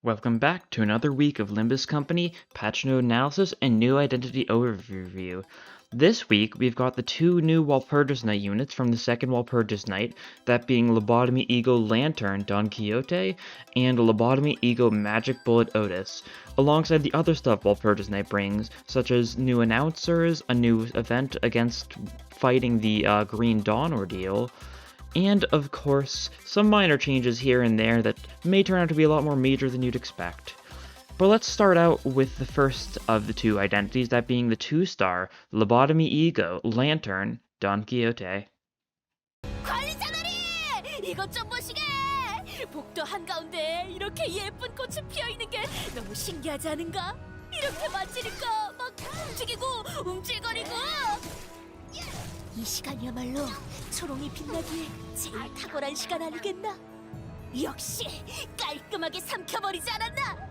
Welcome back to another week of Limbus Company, patch note analysis, and new identity overview. This week, we've got the two new Walpurgis Knight units from the second Walpurgis Knight, that being Lobotomy Ego Lantern Don Quixote and Lobotomy Ego Magic Bullet Otis, alongside the other stuff Walpurgis Knight brings, such as new announcers, a new event against fighting the Green Dawn ordeal, and, of course, some minor changes here and there that may turn out to be a lot more major than you'd expect. But let's start out with the first of the two identities, that being the 2-star Lobotomy Ego Lantern Don Quixote. 관리자들이! 이것 좀 보시게! 복도 한가운데 이렇게 예쁜 꽃이 피어있는 게 너무 신기하지 않은가? 이렇게 만지니까 막 움직이고 움찔거리고! 이 시간이야말로 초롱이 빛나기에 제일 탁월한 시간 아니겠나? 역시 깔끔하게 삼켜버리지 않았나?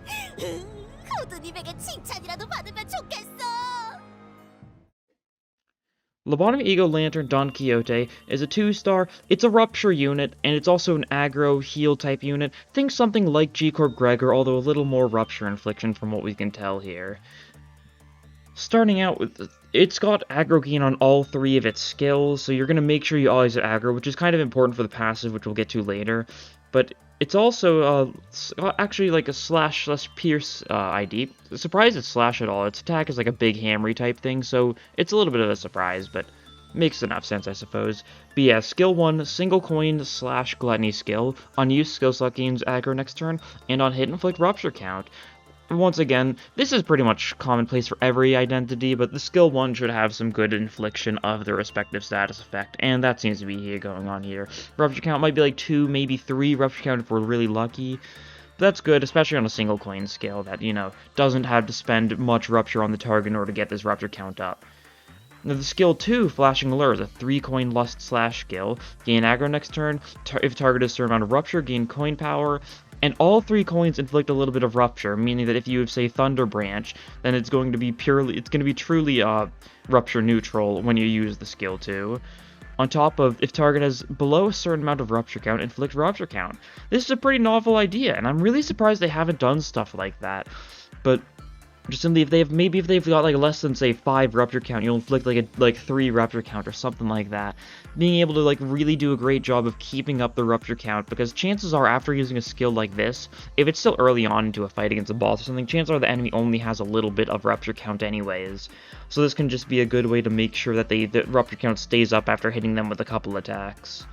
호두님에게 칭찬이라도 받으면 좋겠어! Lobotomy Ego Lantern Don Quixote is a 2-star, it's a Rupture unit, and it's also an aggro heal type unit. Think something like G-Corp Gregor, although a little more Rupture infliction from what we can tell here. Starting out with, it's got aggro gain on all three of its skills, so you're going to make sure you always have aggro, which is kind of important for the passive, which we'll get to later. But it's also actually like a slash/pierce ID. Surprised it's slash at all. Its attack is like a big hammery type thing, so it's a little bit of a surprise, but makes enough sense, I suppose. But yeah, skill 1, single coin / gluttony skill. On use, skill slot gains aggro next turn, and on hit, inflict rupture count. Once again, this is pretty much commonplace for every identity, but the skill 1 should have some good infliction of the respective status effect, and that seems to be here going on here. Rupture count might be like 2, maybe 3 rupture count if we're really lucky. But that's good, especially on a single coin skill that, doesn't have to spend much rupture on the target in order to get this rupture count up. Now the skill 2, Flashing Allure, is a 3-coin lust / skill. Gain aggro next turn, if target is a certain amount of rupture, gain coin power, and all 3 coins inflict a little bit of rupture, meaning that if you have, say, Thunder Branch, then it's going to be truly rupture neutral when you use the skill 2. On top of, if target has below a certain amount of rupture count, inflict rupture count. This is a pretty novel idea, and I'm really surprised they haven't done stuff like that. But just simply, if they've got like less than, say, 5 rupture count, you'll inflict like 3 rupture count or something like that. Being able to like really do a great job of keeping up the rupture count, because chances are after using a skill like this, if it's still early on into a fight against a boss or something, chances are the enemy only has a little bit of rupture count anyways. So this can just be a good way to make sure that the rupture count stays up after hitting them with a couple attacks.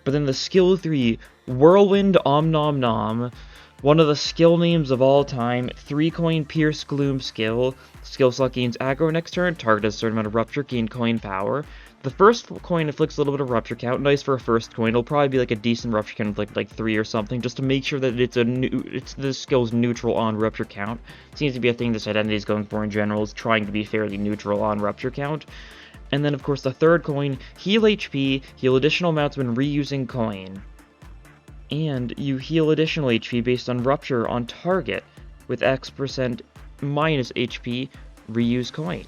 But then the skill 3, Whirlwind Om Nom Nom. One of the skill names of all time, 3-coin Pierce Gloom skill. Skill slot gains aggro next turn, target has a certain amount of rupture, gain coin power. The first coin inflicts a little bit of rupture count, nice for a first coin. It'll probably be like a decent rupture count, inflict like 3 or something, just to make sure that this skill's neutral on rupture count. Seems to be a thing this identity is going for in general, is trying to be fairly neutral on rupture count. And then of course the third coin, heal HP, heal additional amounts when reusing coin. And you heal additional HP based on rupture on target with X% minus HP reuse coin.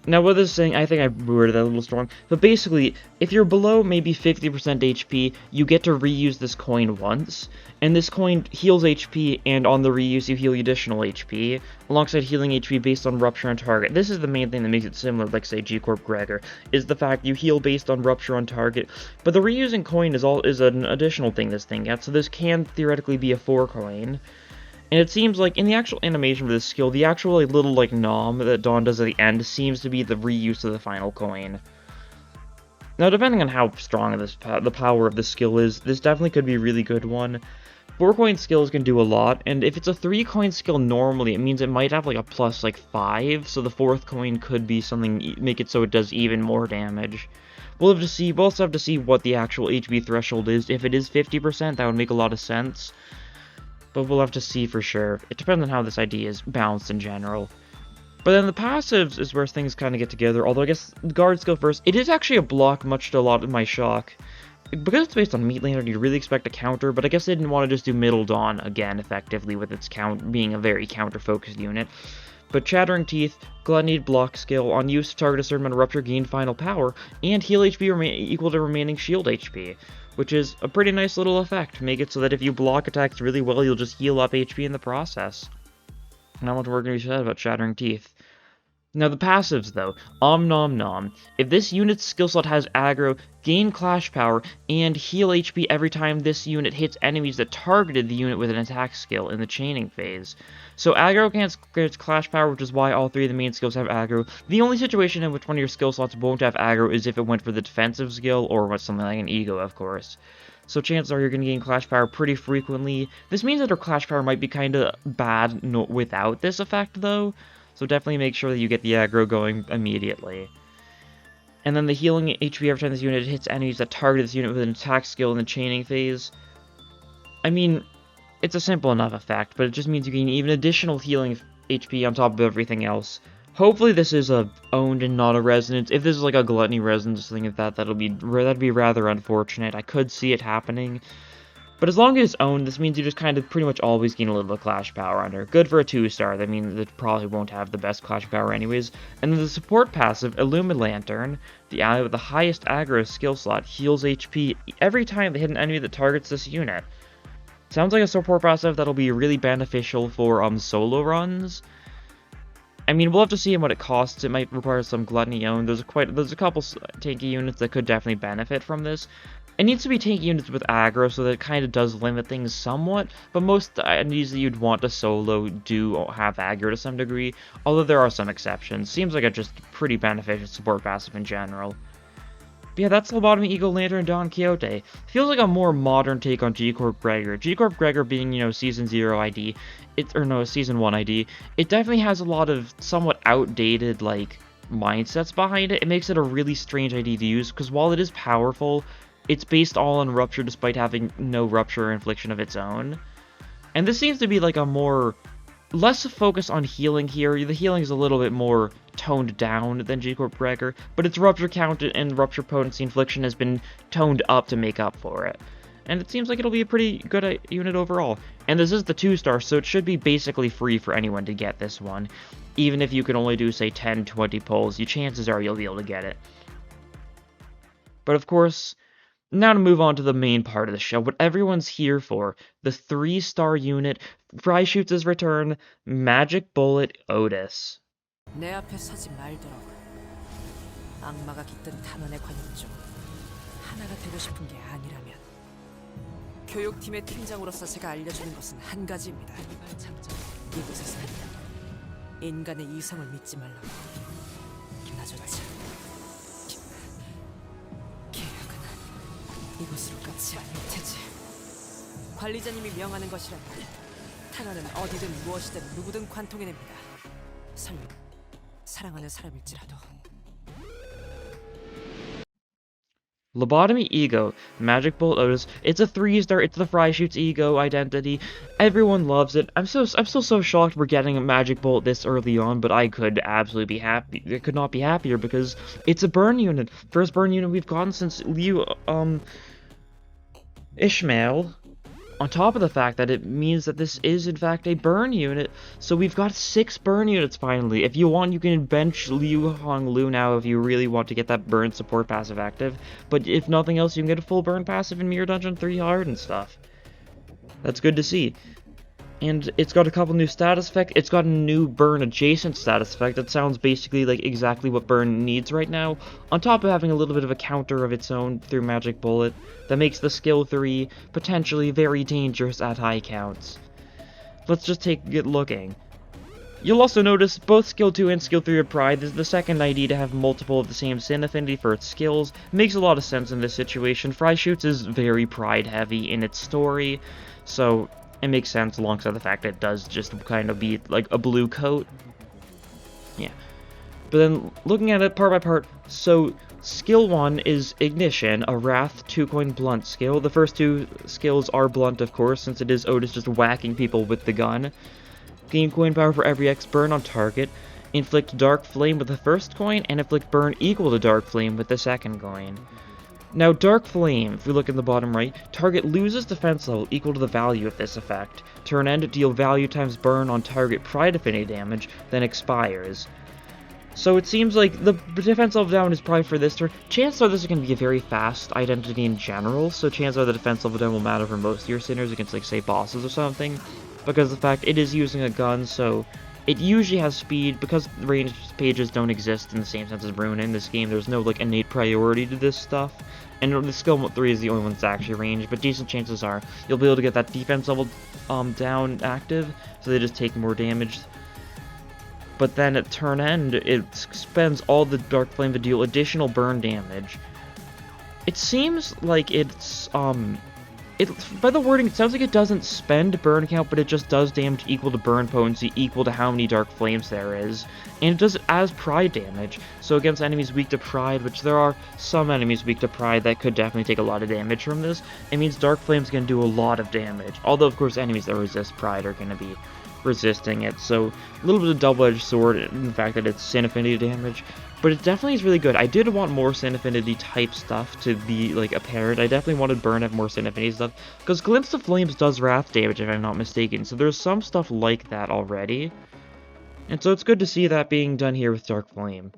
Now what this is saying, I think I worded that a little strong, but basically, if you're below maybe 50% HP, you get to reuse this coin once, and this coin heals HP, and on the reuse you heal additional HP, alongside healing HP based on rupture on target. This is the main thing that makes it similar, like say G-Corp Gregor, is the fact you heal based on rupture on target, but the reusing coin is an additional thing this thing gets, so this can theoretically be a 4-coin. And it seems like in the actual animation for this skill, the actual little nom that Dawn does at the end seems to be the reuse of the final coin. Now, depending on how strong the power of this skill is, this definitely could be a really good one. 4-coin skills can do a lot, and if it's a 3-coin skill normally, it means it might have like a plus 5, so the 4th coin could be something, make it so it does even more damage. We'll also have to see what the actual HP threshold is. If it is 50%, that would make a lot of sense. But we'll have to see for sure. It depends on how this idea is balanced in general. But then the passives is where things kind of get together, although I guess the guard skill first. It is actually a block, much to a lot of my shock. Because it's based on Meat Lantern, you really expect a counter, but I guess they didn't want to just do Middle Dawn again, effectively, with its count being a very counter-focused unit. But Chattering Teeth, Gluttony block skill, on use to target a certain amount of rupture, gain final power, and heal HP equal to remaining shield HP. which is a pretty nice little effect. Make it so that if you block attacks really well, you'll just heal up HP in the process. Not much more going to be said about Shattering Teeth. Now the passives though, Om Nom Nom. If this unit's skill slot has aggro, gain clash power, and heal HP every time this unit hits enemies that targeted the unit with an attack skill in the chaining phase. So aggro gets clash power, which is why all three of the main skills have aggro. The only situation in which one of your skill slots won't have aggro is if it went for the defensive skill, or with something like an ego, of course. So chances are you're going to gain clash power pretty frequently. This means that our clash power might be kind of bad without this effect though. So definitely make sure that you get the aggro going immediately. And then the healing HP every time this unit hits enemies that target this unit with an attack skill in the chaining phase. I mean, it's a simple enough effect, but it just means you gain even additional healing HP on top of everything else. Hopefully this is a owned and not a resonance. If this is like a gluttony resonance or something like that, that'd be rather unfortunate. I could see it happening. But as long as it's owned, this means you just kind of pretty much always gain a little bit of clash power under. Good for a 2-star, that means it probably won't have the best clash power anyways. And then the support passive, Illumid Lantern, the ally with the highest aggro skill slot, heals HP every time they hit an enemy that targets this unit. Sounds like a support passive that'll be really beneficial for solo runs. I mean, we'll have to see what it costs. It might require some gluttony owned. There's a couple tanky units that could definitely benefit from this. It needs to be tanky units with aggro, so that it kind of does limit things somewhat, but most enemies that you'd want to solo do have aggro to some degree, although there are some exceptions. Seems like a just pretty beneficial support passive in general. But yeah, that's Lobotomy, Eagle Lantern, Don Quixote. Feels like a more modern take on G-Corp Gregor. G-Corp Gregor being, Season 0 ID, Season 1 ID, it definitely has a lot of somewhat outdated, mindsets behind it. It makes it a really strange ID to use, because while it is powerful, it's based all on Rupture despite having no Rupture infliction of its own. And this seems to be like a less focus on healing here. The healing is a little bit more toned down than G-Corp Gregor, but its Rupture count and Rupture potency infliction has been toned up to make up for it. And it seems like it'll be a pretty good unit overall. And this is the 2-star, so it should be basically free for anyone to get this one. Even if you can only do, say, 10, 20 pulls, chances are you'll be able to get it. But of course, now to move on to the main part of the show, what everyone's here for, the 3-star unit, Fry shoots his return, Magic Bullet Otis. 내 앞에 서지 말더라고. 악마가 깃든 탄원의 관용 중 하나가 되고 싶은 게 아니라면 교육팀의 팀장으로서 제가 알려주는 것은 한 가지입니다. 이곳에서 인간의 이성을 믿지 말라고. 나조차 계약은 이곳으로 끝이 아닐 테지. 관리자님이 명하는 것이라면 탄원은 어디든 무엇이든 누구든 관통해냅니다. 설령 사랑하는 사람일지라도. Lobotomy Ego, Magic Bullet Otis. It's a 3-star. It's the Fry Shoots Ego identity. Everyone loves it. I'm still so shocked we're getting a Magic Bullet this early on, but I could absolutely be happy. I could not be happier because it's a burn unit. First burn unit we've gotten since Ishmael. On top of the fact that it means that this is in fact a burn unit, so we've got 6 burn units finally. If you want, you can bench Liu Honglu now if you really want to get that burn support passive active, but if nothing else, you can get a full burn passive in Mirror Dungeon 3 hard and stuff. That's good to see. And it's got a couple new status effects. It's got a new burn adjacent status effect that sounds basically like exactly what burn needs right now, on top of having a little bit of a counter of its own through Magic Bullet that makes the skill 3 potentially very dangerous at high counts. Let's just take a good looking. You'll also notice both skill 2 and skill 3 are Pride. This is the second ID to have multiple of the same Sin affinity for its skills. Makes a lot of sense in this situation. Fry Shoots is very Pride heavy in its story, so it makes sense alongside the fact that it does just kind of be like a blue coat. Yeah. But then looking at it part by part, so skill 1 is Ignition, a Wrath 2-coin blunt skill. The first 2 skills are blunt, of course, since it is Otis just whacking people with the gun. Gain coin power for every X burn on target. Inflict Dark Flame with the first coin, and inflict burn equal to Dark Flame with the second coin. Now, Dark Flame, if we look in the bottom right, target loses defense level equal to the value of this effect. Turn end, deal value times burn on target Pride affinity damage, then expires. So it seems like the defense level down is probably for this turn. Chances are this is going to be a very fast identity in general, so chances are the defense level down will matter for most of your sinners against, like, say, bosses or something. Because of the fact it is using a gun, so it usually has speed. Because ranged pages don't exist in the same sense as Rune in this game, there's no, like, innate priority to this stuff. And the skill 3 is the only one that's actually ranged, but decent chances are you'll be able to get that defense level down active, so they just take more damage. But then at turn end, it spends all the Dark Flame to deal additional burn damage. It seems like it's, by the wording, it sounds like it doesn't spend burn count, but it just does damage equal to burn potency, equal to how many Dark Flames there is. And it does it as Pride damage, so against enemies weak to Pride, which there are some enemies weak to Pride that could definitely take a lot of damage from this, it means Dark Flame's going to do a lot of damage. Although, of course, enemies that resist Pride are going to be resisting it, so a little bit of double-edged sword in the fact that it's Sin Affinity damage, but it definitely is really good. I did want more Sin Affinity type stuff to be, like, apparent. I definitely wanted Burn to have more Sin Affinity stuff, because Glimpse of Flames does Wrath damage, if I'm not mistaken, so there's some stuff like that already, and so it's good to see that being done here with Dark Flame.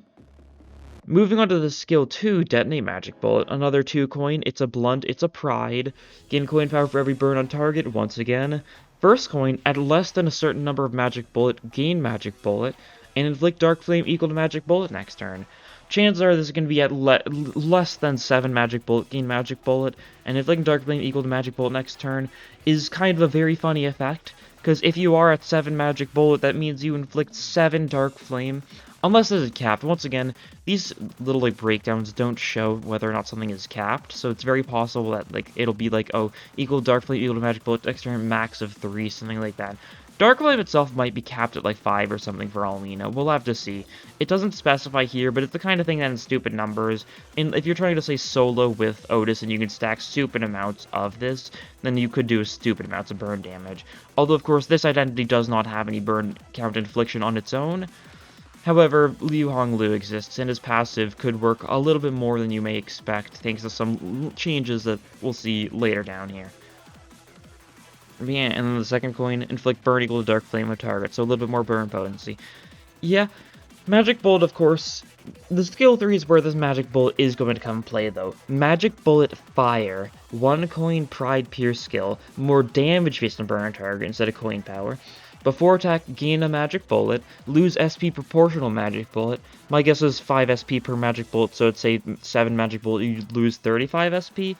Moving on to the skill 2, Detonate Magic Bullet. Another 2 coin, it's a blunt, it's a pride. Gain coin power for every burn on target, once again. First coin, at less than a certain number of Magic Bullet, gain Magic Bullet, and inflict Dark Flame equal to Magic Bullet next turn. Chances are this is going to be at less than 7 Magic Bullet, gain Magic Bullet, and inflicting Dark Flame equal to Magic Bullet next turn is kind of a very funny effect, because if you are at 7 Magic Bullet, that means you inflict 7 Dark Flame, unless this is capped. Once again, these little, like, breakdowns don't show whether or not something is capped, so it's very possible that, like, it'll be like, oh, equal Dark Flame equal to Magic Bullet, next turn max of 3, something like that. Dark Flame itself might be capped at, like, 5 or something for all we know. We'll have to see. It doesn't specify here, but it's the kind of thing that in stupid numbers, and if you're trying to say solo with Otis and you can stack stupid amounts of this, then you could do stupid amounts of burn damage. Although, of course, this identity does not have any burn count infliction on its own. However, Liu Honglu exists, and his passive could work a little bit more than you may expect, thanks to some changes that we'll see later down here. Yeah, and then the second coin, inflict burn equal to Dark Flame of target, so a little bit more burn potency. Yeah, Magic Bullet, of course, the skill 3 is where this Magic Bullet is going to come and play, though. Magic Bullet Fire, 1 coin Pride Pierce skill, more damage based on burn on target instead of coin power. Before attack, gain a Magic Bullet, lose SP proportional Magic Bullet. My guess is 5 SP per Magic Bullet, so it's say 7 Magic Bullet, you lose 35 SP.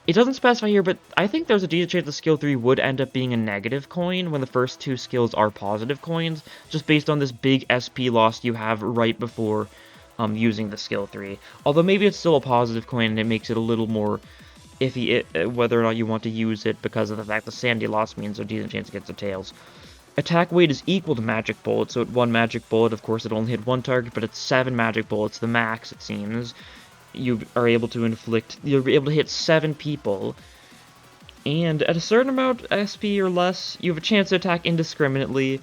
It doesn't specify here, but I think there's a decent chance the skill 3 would end up being a negative coin when the first 2 skills are positive coins, just based on this big SP loss you have right before using the skill 3. Although maybe it's still a positive coin and it makes it a little more iffy whether or not you want to use it because of the fact the sanity loss means a decent chance against the tails. Attack weight is equal to Magic Bullet, so at 1 Magic Bullet, of course, it only hit 1 target, but it's 7 Magic Bullets, the max, it seems. You are able to inflict, you're able to hit 7 people, and at a certain amount SP or less, you have a chance to attack indiscriminately.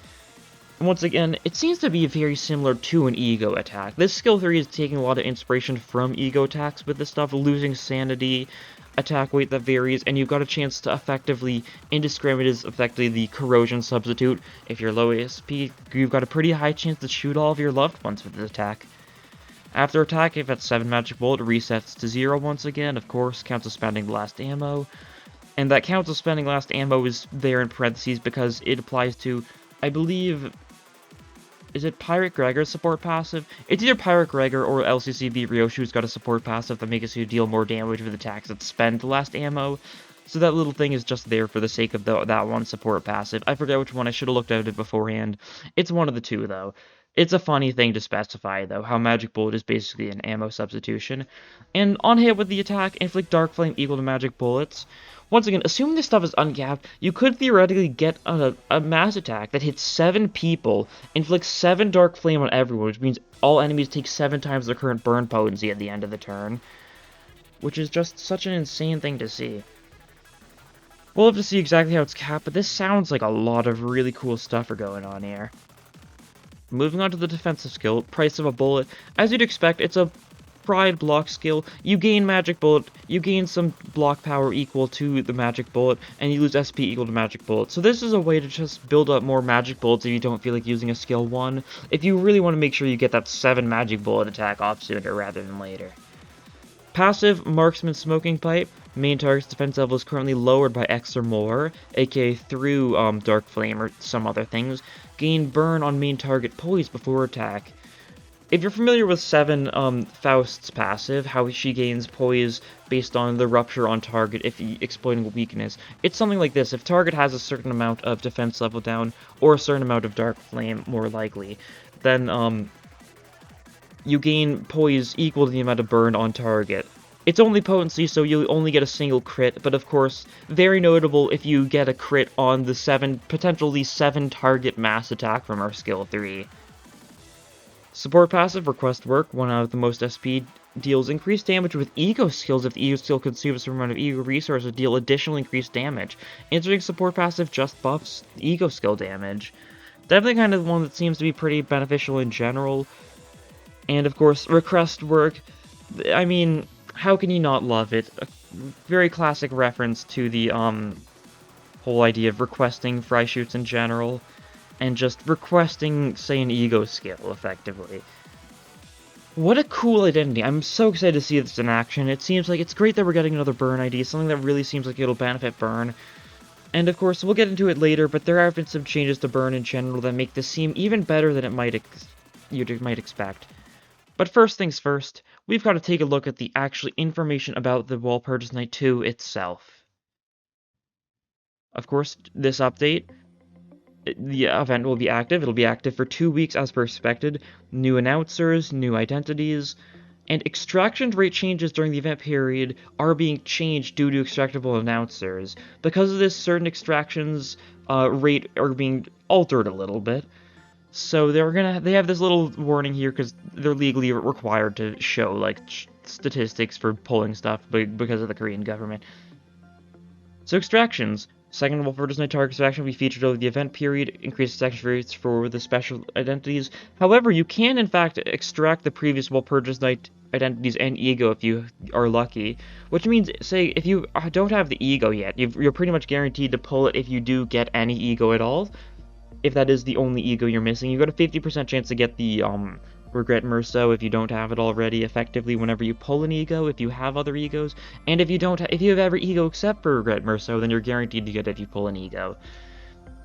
And once again, it seems to be very similar to an ego attack. This skill 3 is taking a lot of inspiration from ego attacks with this stuff, losing sanity, attack weight that varies, and you've got a chance to effectively, indiscriminate is effectively the corrosion substitute. If you're low SP, you've got a pretty high chance to shoot all of your loved ones with this attack. After attack, if it's 7 Magic Bullet, it resets to 0 once again, of course, counts as spending the last ammo. And that counts as spending last ammo is there in parentheses because it applies to, I believe, is it Pirate Gregor's support passive? It's either Pirate Gregor or LCCB Ryoshu's got a support passive that makes you deal more damage with attacks that spend the last ammo. So that little thing is just there for the sake of that one support passive. I forget which one, I should have looked at it beforehand. It's one of the two, though. It's a funny thing to specify, though, how Magic Bullet is basically an ammo substitution. And on hit with the attack, inflict Dark Flame equal to Magic Bullets. Once again, assuming this stuff is uncapped, you could theoretically get a mass attack that hits 7 people, inflicts 7 Dark Flame on everyone, which means all enemies take 7 times their current burn potency at the end of the turn. Which is just such an insane thing to see. We'll have to see exactly how it's capped, but this sounds like a lot of really cool stuff are going on here. Moving on to the defensive skill, Price of a Bullet. As you'd expect, it's a Pride block skill, you gain magic bullet, you gain some block power equal to the magic bullet, and you lose SP equal to magic bullet. So this is a way to just build up more magic bullets if you don't feel like using a skill 1, if you really want to make sure you get that 7 magic bullet attack off sooner rather than later. Passive Marksman Smoking Pipe. Main target's defense level is currently lowered by X or more, aka through Dark Flame or some other things. Gain burn on main target poise before attack. If you're familiar with 7 Faust's passive, how she gains poise based on the rupture on target if exploiting a weakness, it's something like this. If target has a certain amount of defense level down, or a certain amount of Dark Flame, more likely, then you gain poise equal to the amount of burn on target. It's only potency, so you only get a single crit, but of course, very notable if you get a crit on the potentially 7 target mass attack from our skill 3. Support passive, Request Work, one out of the most SP, deals increased damage with ego skills if the ego skill consumes a amount of ego resources, deal additional increased damage. Inserting support passive just buffs ego skill damage. Definitely kind of one that seems to be pretty beneficial in general. And of course, Request Work, I mean, how can you not love it? A very classic reference to the whole idea of requesting fry shoots in general. And just requesting, say, an ego skill, effectively. What a cool identity. I'm so excited to see this in action. It seems like it's great that we're getting another burn ID, something that really seems like it'll benefit burn. And of course, we'll get into it later, but there have been some changes to burn in general that make this seem even better than you might expect. But first things first, we've got to take a look at the actual information about the Walpurgis Night 2 itself. Of course, this update, the event will be active. It'll be active for 2 weeks as per expected. New announcers, new identities, and extraction rate changes during the event period are being changed due to extractable announcers. Because of this, certain extractions rate are being altered a little bit. So they have this little warning here because they're legally required to show like statistics for pulling stuff because of the Korean government. So extractions. Second Walpurgis Night target extraction will be featured over the event period, increased extraction rates for the special identities. However, you can in fact extract the previous Walpurgis Night identities and ego if you are lucky. Which means, say, if you don't have the ego yet, you're pretty much guaranteed to pull it if you do get any ego at all. If that is the only ego you're missing, you got a 50% chance to get the Regret Merceau if you don't have it already, effectively whenever you pull an ego, if you have other egos, and if you have every ego except for Regret Merceau, then you're guaranteed to get it if you pull an ego.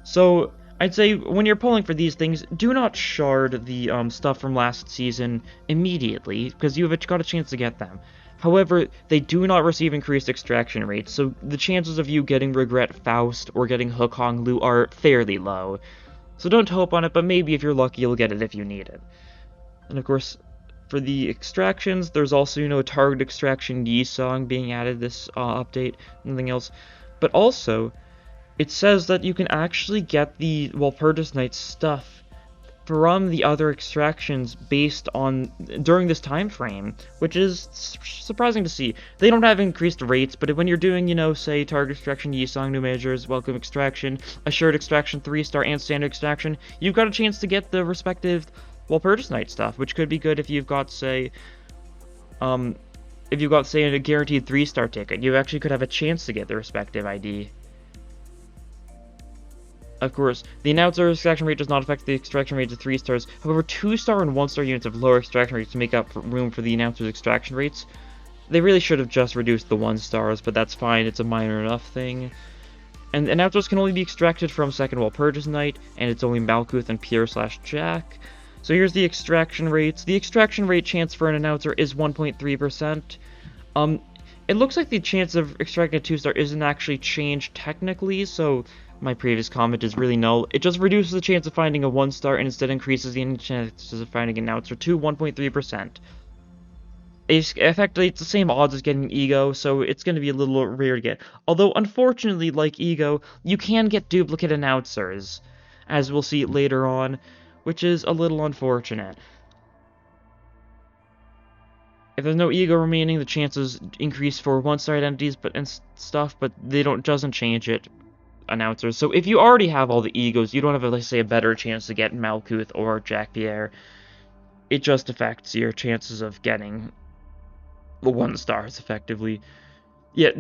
So, I'd say when you're pulling for these things, do not shard the stuff from last season immediately, because you've got a chance to get them. However, they do not receive increased extraction rates, so the chances of you getting Regret Faust or getting Hook Hong Lu are fairly low. So don't hope on it, but maybe if you're lucky, you'll get it if you need it. And of course, for the extractions, there's also, target extraction Yi song being added this update, nothing else. But also, it says that you can actually get the Walpurgis Night stuff from the other extractions during this time frame, which is surprising to see. They don't have increased rates, but when you're doing, say, target extraction, Yi song, new measures, welcome extraction, assured extraction, 3-star, and standard extraction, you've got a chance to get the respective Walpurgis Night stuff, which could be good if you've got, say, a guaranteed 3-star ticket. You actually could have a chance to get the respective ID. Of course, the announcer extraction rate does not affect the extraction rates of 3 stars. However, 2-star and 1-star units have lower extraction rates to make up room for the announcer's extraction rates. They really should have just reduced the 1-stars, but that's fine. It's a minor enough thing. And announcers can only be extracted from Second Walpurgis Night, and it's only Malkuth and Pierre/Jack. So here's the extraction rates. The extraction rate chance for an announcer is 1.3%. It looks like the chance of extracting a 2-star isn't actually changed technically, so my previous comment is really null. It just reduces the chance of finding a 1-star and instead increases the chances of finding an announcer to 1.3%. Effectively, it's the same odds as getting Ego, so it's going to be a little rare to get. Although, unfortunately, like Ego, you can get duplicate announcers, as we'll see later on, which is a little unfortunate. If there's no ego remaining, the chances increase for 1-star identities and stuff, but doesn't change it. Announcers. So if you already have all the egos, you don't have, let's say, a better chance to get Malkuth or Jack Pierre. It just affects your chances of getting the 1 stars, effectively. Yeah,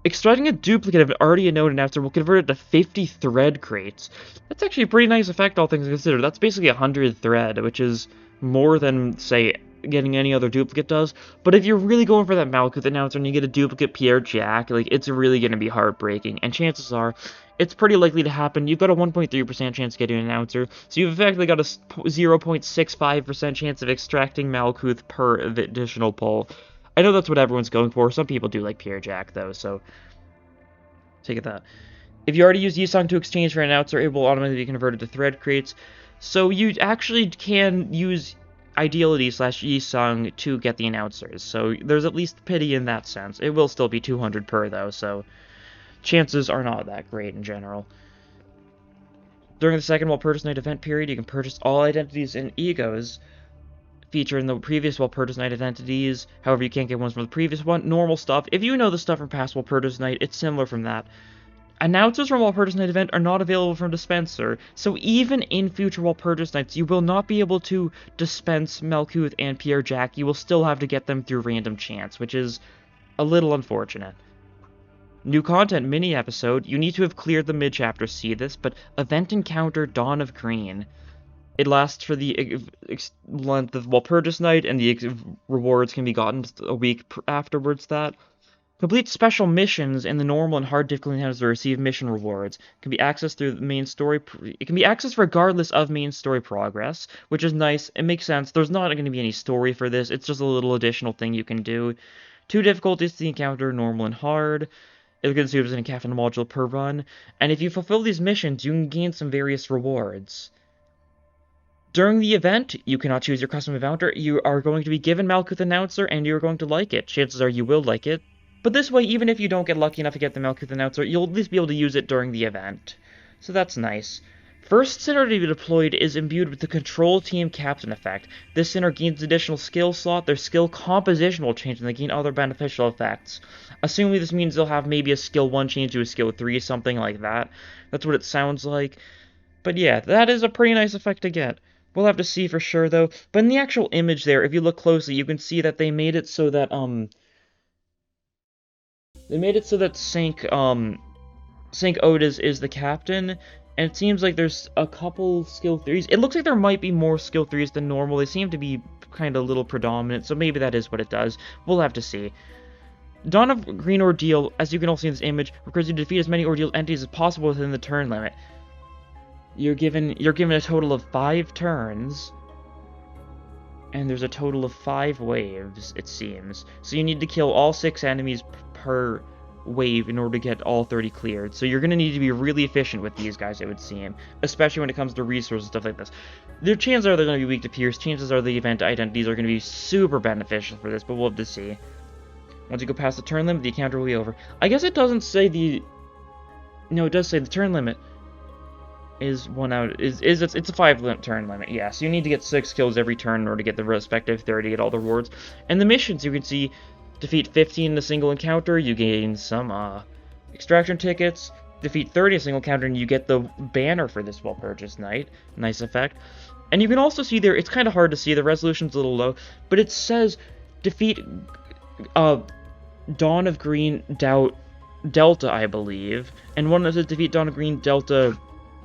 extracting a duplicate of an already known announcer will convert it to 50 thread crates. That's actually a pretty nice effect, all things considered. That's basically 100 thread, which is more than, say, getting any other duplicate does. But if you're really going for that Malkuth announcer and you get a duplicate Pierre Jack, like, it's really going to be heartbreaking. And chances are, it's pretty likely to happen. You've got a 1.3% chance of getting an announcer, so you've effectively got a 0.65% chance of extracting Malkuth per additional pull. I know that's what everyone's going for. Some people do like Pierre Jack, though, so take it that. If you already use Yisung to exchange for an announcer, it will automatically be converted to thread crates. So you actually can use Ideality / Yisung to get the announcers. So there's at least pity in that sense. It will still be 200 per, though, so chances are not that great in general. During the second Walpurgis Night event period, you can purchase all identities and egos feature in the previous Walpurgis Night identities. However, you can't get ones from the previous one. Normal stuff. If you know the stuff from past Walpurgis Night, it's similar from that. Announcers from Walpurgis Night event are not available from Dispenser, so even in future Walpurgis Nights, you will not be able to dispense Malkuth and Pierre Jack. You will still have to get them through random chance, which is a little unfortunate. New content mini episode. You need to have cleared the mid-chapter to see this, but Event Encounter Dawn of Green. It lasts for the length of Walpurgis Night, and the rewards can be gotten a week afterwards that. Complete special missions in the normal and hard difficulty encounters to receive mission rewards. It can be accessed through the main story. It can be accessed regardless of main story progress, which is nice. It makes sense. There's not going to be any story for this. It's just a little additional thing you can do. 2 difficulties to the encounter, normal and hard. It can see if there's an encounter module per run. And if you fulfill these missions, you can gain some various rewards. During the event, you cannot choose your custom encounter. You are going to be given Malkuth Announcer, and you're going to like it. Chances are you will like it. But this way, even if you don't get lucky enough to get the Malkuth Announcer, you'll at least be able to use it during the event. So that's nice. First Sinner to be deployed is imbued with the Control Team Captain effect. This Sinner gains additional skill slot. Their skill composition will change, and they gain other beneficial effects. Assuming this means they'll have maybe a skill 1 change to a skill 3, something like that. That's what it sounds like. But yeah, that is a pretty nice effect to get. We'll have to see for sure, though. But in the actual image there, if you look closely, you can see that they made it so that, Sank Otis is the captain, and it seems like there's a couple skill 3s. It looks like there might be more skill 3s than normal. They seem to be kind of a little predominant, so maybe that is what it does. We'll have to see. Dawn of Green Ordeal, as you can all see in this image, requires you to defeat as many ordeal entities as possible within the turn limit. You're given a total of 5 turns, and there's a total of 5 waves, it seems. So you need to kill all 6 enemies per wave in order to get all 30 cleared. So you're going to need to be really efficient with these guys, it would seem, especially when it comes to resources and stuff like this. Their chances are they're going to be weak to Pierce. Chances are the event identities are going to be super beneficial for this, but we'll have to see. Once you go past the turn limit, the encounter will be over. I guess it doesn't say the... No, it does say the turn limit is 1 out. It's a 5 turn limit, yeah. So you need to get 6 kills every turn in order to get the respective 30 to get all the rewards. And the missions, you can see, defeat 15 in a single encounter, you gain some extraction tickets. Defeat 30 in a single encounter, and you get the banner for this Walpurgis Night. Nice effect. And you can also see there, it's kind of hard to see, the resolution's a little low, but it says defeat Dawn of Green Delta, I believe. And one that says defeat Dawn of Green Delta...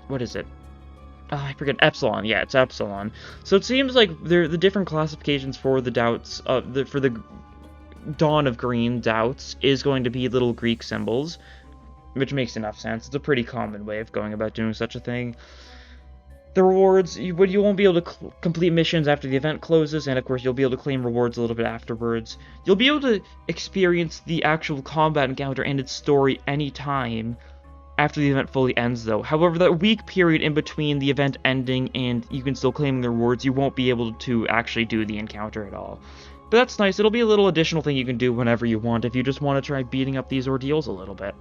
What is it? Oh, I forget. Epsilon. Yeah, it's Epsilon. So it seems like the different classifications for the doubts, for the Dawn of Green doubts is going to be little Greek symbols, which makes enough sense. It's a pretty common way of going about doing such a thing. The rewards, you won't be able to complete missions after the event closes, and of course you'll be able to claim rewards a little bit afterwards. You'll be able to experience the actual combat encounter and its story anytime after the event fully ends, though. However, that week period in between the event ending and you can still claim the rewards, you won't be able to actually do the encounter at all. But that's nice. It'll be a little additional thing you can do whenever you want if you just want to try beating up these ordeals a little bit.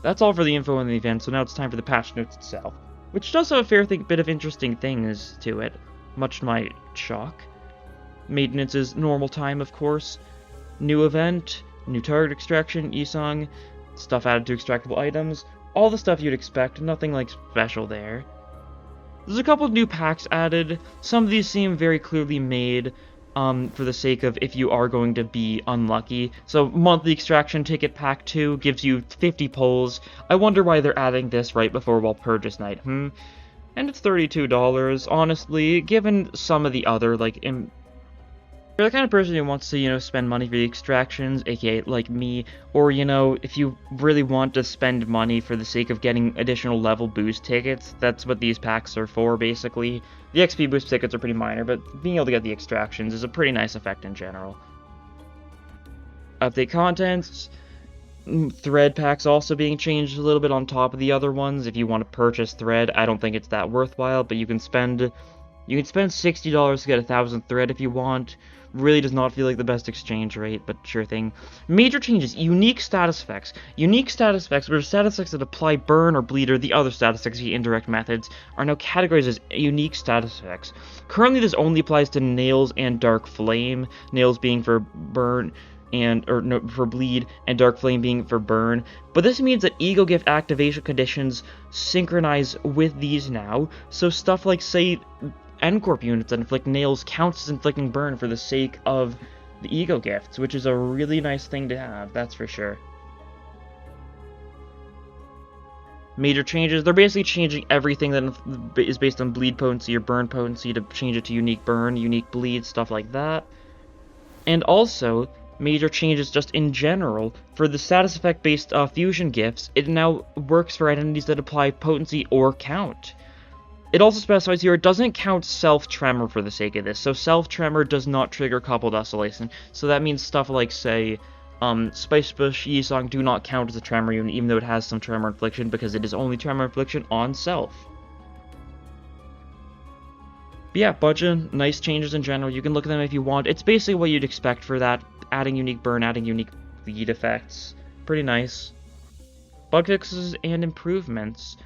That's all for the info on the event, so now it's time for the patch notes itself, which does have a fair bit of interesting things to it, much to my shock. Maintenance is normal time, of course. New event, new target extraction, Yisung, stuff added to extractable items, all the stuff you'd expect, nothing like special there. There's a couple of new packs added. Some of these seem very clearly made for the sake of if you are going to be unlucky. So monthly extraction ticket pack 2 gives you 50 pulls. I wonder why they're adding this right before Walpurgis night, And it's $32, honestly, given some of the other, like, you're the kind of person who wants to, spend money for the extractions, aka like me, or, if you really want to spend money for the sake of getting additional level boost tickets, that's what these packs are for, basically. The XP boost tickets are pretty minor, but being able to get the extractions is a pretty nice effect in general. Update contents. Thread packs also being changed a little bit on top of the other ones. If you want to purchase thread, I don't think it's that worthwhile, but you can spend $60 to get 1,000 thread if you want. Really does not feel like the best exchange rate, but sure thing. Major changes. Unique status effects. Unique status effects, where status effects that apply burn or bleed or the other status effects via indirect methods, are now categorized as unique status effects. Currently, this only applies to Nails and Dark Flame. Nails being for burn, for bleed, and Dark Flame being for burn. But this means that Ego Gift activation conditions synchronize with these now. So stuff like, say, N-Corp units that inflict nails counts as inflicting burn for the sake of the Ego Gifts, which is a really nice thing to have, that's for sure. Major changes. They're basically changing everything that is based on bleed potency or burn potency to change it to unique burn, unique bleed, stuff like that. And also, major changes just in general. For the status effect based fusion gifts, it now works for identities that apply potency or count. It also specifies here it doesn't count self-tremor for the sake of this, so self-tremor does not trigger coupled oscillation, so that means stuff like, say, Spice Bush Yisong do not count as a tremor unit, even though it has some tremor infliction, because it is only tremor infliction on self. But yeah, bunch of nice changes in general. You can look at them if you want. It's basically what you'd expect for that. Adding unique burn, adding unique bleed effects. Pretty nice. Bug fixes and improvements.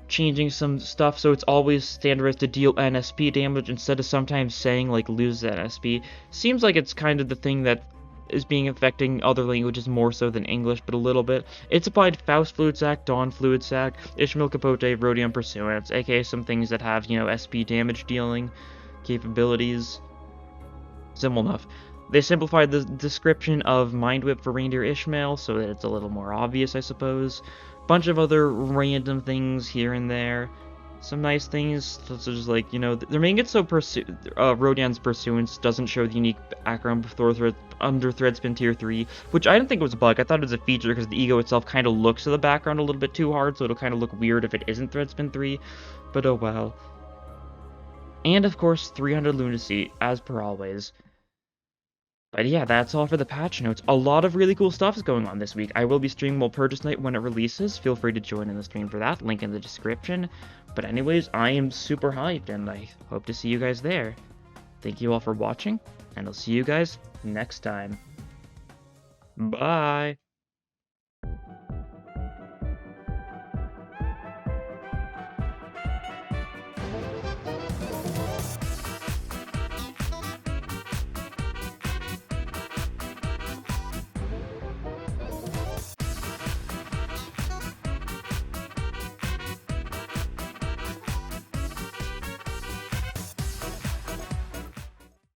Changing some stuff so it's always standardized to deal NSP damage instead of sometimes saying, like, lose NSP. Seems like it's kind of the thing that is being affecting other languages more so than English, but a little bit. It's applied to Faust Fluid Sac, Dawn Fluid Sac, Ishmael Capote, Rhodium Pursuance, aka some things that have, SP damage dealing capabilities. Simple enough. They simplified the description of Mind Whip for Reindeer Ishmael so that it's a little more obvious, I suppose. Bunch of other random things here and there. Some nice things, such as, like, they're making it so Rodian's Pursuance doesn't show the unique background under Threadspin Tier 3, which I didn't think was a bug. I thought it was a feature because the Ego itself kind of looks at the background a little bit too hard, so it'll kind of look weird if it isn't Threadspin 3, but oh well. And, of course, 300 Lunacy, as per always. But yeah, that's all for the patch notes. A lot of really cool stuff is going on this week. I will be streaming Walpurgis Night when it releases. Feel free to join in the stream for that. Link in the description. But anyways, I am super hyped, and I hope to see you guys there. Thank you all for watching, and I'll see you guys next time. Bye!